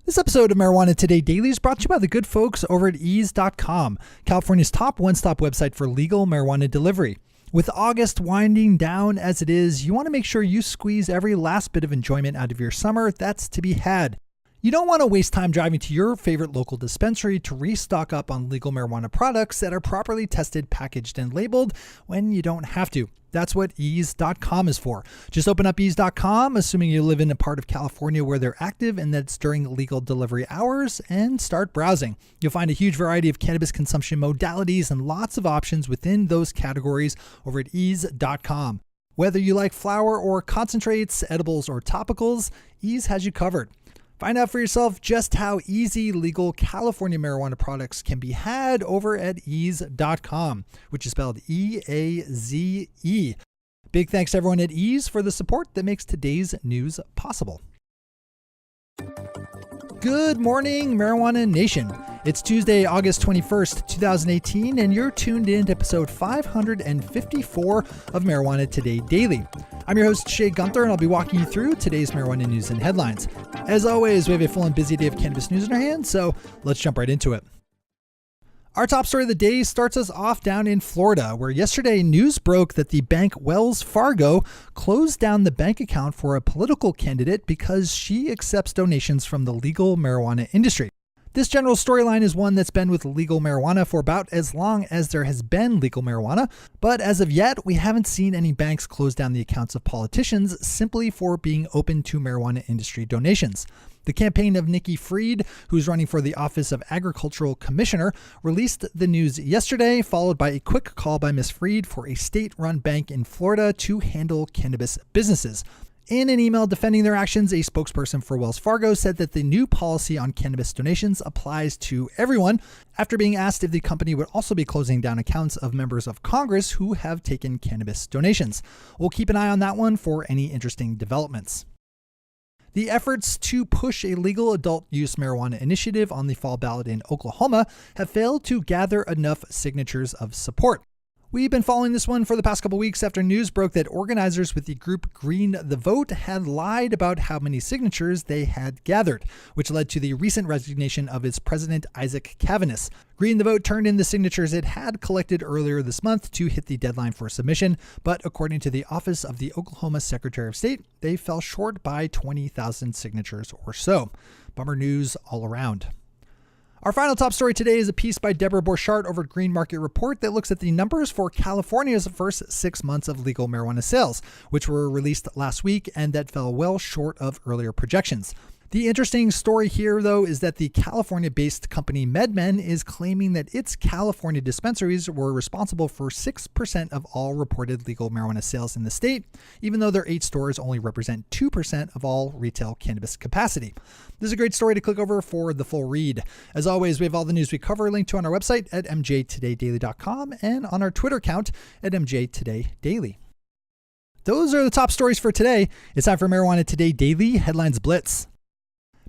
This episode of Marijuana Today Daily is brought to you by the good folks over at ease.com, California's top one-stop website for legal marijuana delivery. With August winding down as it is, you want to make sure you squeeze every last bit of enjoyment out of your summer that's to be had. You don't want to waste time driving to your favorite local dispensary to restock up on legal marijuana products that are properly tested, packaged, and labeled when you don't have to. That's what ease.com is for. Just open up ease.com, assuming you live in a part of California where they're active and that's during legal delivery hours, and start browsing. You'll find a huge variety of cannabis consumption modalities and lots of options within those categories over at ease.com. Whether you like flower or concentrates, edibles or topicals, Ease has you covered. Find out for yourself just how easy legal California marijuana products can be had over at ease.com, which is spelled E-A-Z-E. Big thanks to everyone at Ease for the support that makes today's news possible. Good morning, Marijuana Nation. It's Tuesday, August 21st, 2018, and you're tuned in to episode 554 of Marijuana Today Daily. I'm your host, Shay Gunther, and I'll be walking you through today's marijuana news and headlines. As always, we have a full and busy day of cannabis news in our hands, so let's jump right into it. Our top story of the day starts us off down in Florida, where yesterday news broke that the bank Wells Fargo closed down the bank account for a political candidate because she accepts donations from the legal marijuana industry. This general storyline is one that's been with legal marijuana for about as long as there has been legal marijuana, but as of yet, we haven't seen any banks close down the accounts of politicians simply for being open to marijuana industry donations. The campaign of Nikki Fried, who's running for the Office of Agricultural Commissioner, released the news yesterday, followed by a quick call by Ms. Fried for a state-run bank in Florida to handle cannabis businesses. In an email defending their actions, a spokesperson for Wells Fargo said that the new policy on cannabis donations applies to everyone, after being asked if the company would also be closing down accounts of members of Congress who have taken cannabis donations. We'll keep an eye on that one for any interesting developments. The efforts to push a legal adult use marijuana initiative on the fall ballot in Oklahoma have failed to gather enough signatures of support. We've been following this one for the past couple weeks after news broke that organizers with the group Green the Vote had lied about how many signatures they had gathered, which led to the recent resignation of its president, Isaac Cavanis. Green the Vote turned in the signatures it had collected earlier this month to hit the deadline for submission, but according to the Office of the Oklahoma Secretary of State, they fell short by 20,000 signatures or so. Bummer news all around. Our final top story today is a piece by Deborah Borchardt over at Green Market Report that looks at the numbers for California's first 6 months of legal marijuana sales, which were released last week and that fell well short of earlier projections. The interesting story here, though, is that the California-based company MedMen is claiming that its California dispensaries were responsible for 6% of all reported legal marijuana sales in the state, even though their 8 stores only represent 2% of all retail cannabis capacity. This is a great story to click over for the full read. As always, we have all the news we cover linked to on our website at mjtodaydaily.com and on our Twitter account at mjtodaydaily. Those are the top stories for today. It's time for Marijuana Today Daily Headlines Blitz.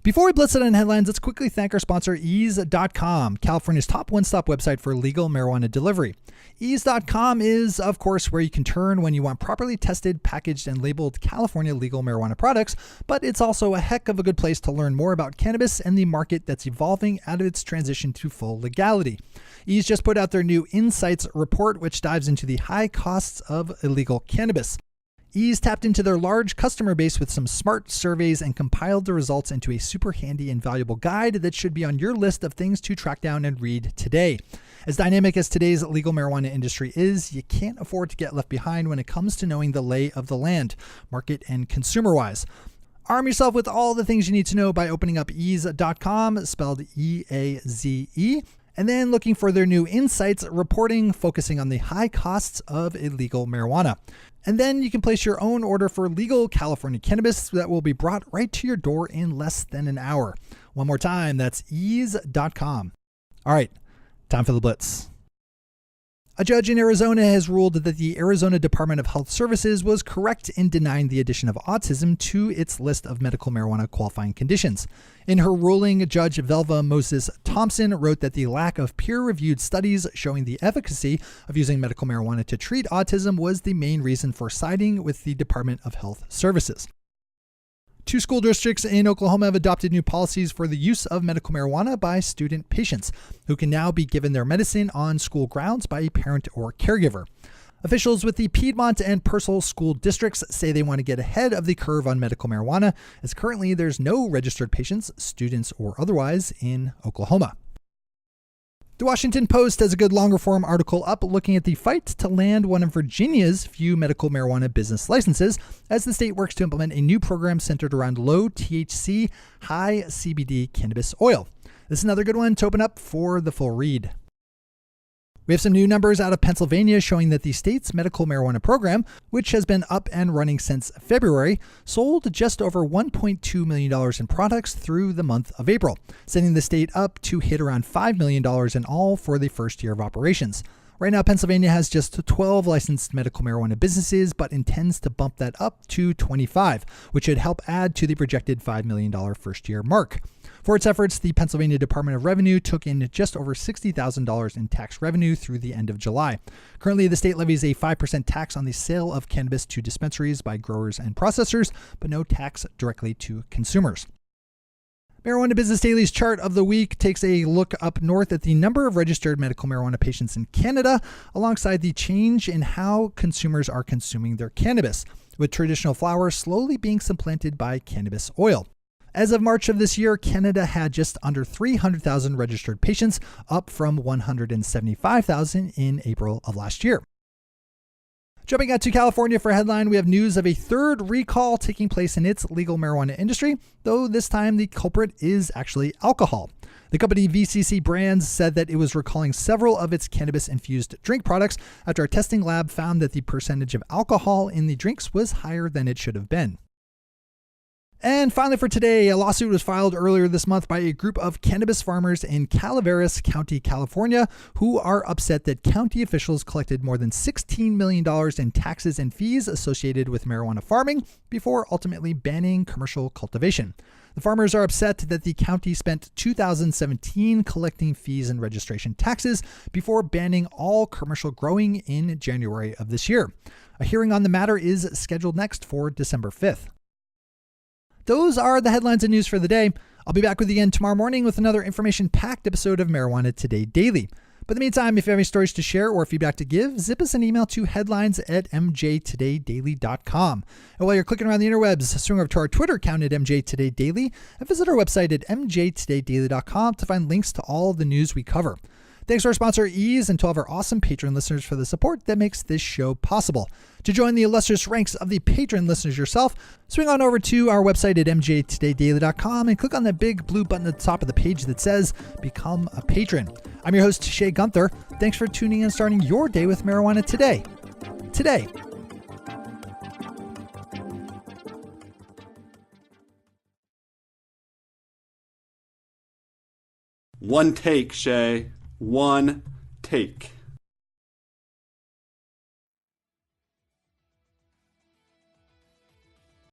Before we blitz it on headlines, let's quickly thank our sponsor, Ease.com, California's top one-stop website for legal marijuana delivery. Ease.com is, of course, where you can turn when you want properly tested, packaged, and labeled California legal marijuana products, but it's also a heck of a good place to learn more about cannabis and the market that's evolving out of its transition to full legality. Ease just put out their new Insights report, which dives into the high costs of illegal cannabis. Ease tapped into their large customer base with some smart surveys and compiled the results into a super handy and valuable guide that should be on your list of things to track down and read today. As dynamic as today's legal marijuana industry is, you can't afford to get left behind when it comes to knowing the lay of the land, market and consumer-wise. Arm yourself with all the things you need to know by opening up ease.com, spelled E-A-Z-E, and then looking for their new Insights reporting focusing on the high costs of illegal marijuana. And then you can place your own order for legal California cannabis that will be brought right to your door in less than an hour. One more time, that's ease.com. All right, time for the blitz. A judge in Arizona has ruled that the Arizona Department of Health Services was correct in denying the addition of autism to its list of medical marijuana qualifying conditions. In her ruling, Judge Velva Moses Thompson wrote that the lack of peer-reviewed studies showing the efficacy of using medical marijuana to treat autism was the main reason for siding with the Department of Health Services. Two school districts in Oklahoma have adopted new policies for the use of medical marijuana by student patients, who can now be given their medicine on school grounds by a parent or caregiver. Officials with the Piedmont and Purcell school districts say they want to get ahead of the curve on medical marijuana, as currently there's no registered patients, students or otherwise, in Oklahoma. The Washington Post has a good longer form article up looking at the fight to land one of Virginia's few medical marijuana business licenses as the state works to implement a new program centered around low THC, high CBD cannabis oil. This is another good one to open up for the full read. We have some new numbers out of Pennsylvania showing that the state's medical marijuana program, which has been up and running since February, sold just over $1.2 million in products through the month of April, setting the state up to hit around $5 million in all for the first year of operations. Right now, Pennsylvania has just 12 licensed medical marijuana businesses, but intends to bump that up to 25, which should help add to the projected $5 million first year mark. For its efforts, the Pennsylvania Department of Revenue took in just over $60,000 in tax revenue through the end of July. Currently, the state levies a 5% tax on the sale of cannabis to dispensaries by growers and processors, but no tax directly to consumers. Marijuana Business Daily's chart of the week takes a look up north at the number of registered medical marijuana patients in Canada, alongside the change in how consumers are consuming their cannabis, with traditional flower slowly being supplanted by cannabis oil. As of March of this year, Canada had just under 300,000 registered patients, up from 175,000 in April of last year. Jumping out to California for a headline, we have news of a third recall taking place in its legal marijuana industry, though this time the culprit is actually alcohol. The company VCC Brands said that it was recalling several of its cannabis-infused drink products after a testing lab found that the percentage of alcohol in the drinks was higher than it should have been. And finally for today, a lawsuit was filed earlier this month by a group of cannabis farmers in Calaveras County, California, who are upset that county officials collected more than $16 million in taxes and fees associated with marijuana farming before ultimately banning commercial cultivation. The farmers are upset that the county spent 2017 collecting fees and registration taxes before banning all commercial growing in January of this year. A hearing on the matter is scheduled next for December 5th. Those are the headlines and news for the day. I'll be back with you again tomorrow morning with another information-packed episode of Marijuana Today Daily. But in the meantime, if you have any stories to share or feedback to give, zip us an email to headlines@mjtodaydaily.com. And while you're clicking around the interwebs, swing over to our Twitter account at mjtodaydaily and visit our website at mjtodaydaily.com to find links to all the news we cover. Thanks to our sponsor, Ease, and to all of our awesome patron listeners for the support that makes this show possible. To join the illustrious ranks of the patron listeners yourself, swing on over to our website at mjtodaydaily.com and click on that big blue button at the top of the page that says Become a Patron. I'm your host, Shay Gunther. Thanks for tuning in and starting your day with marijuana today. One take, Shay. One take.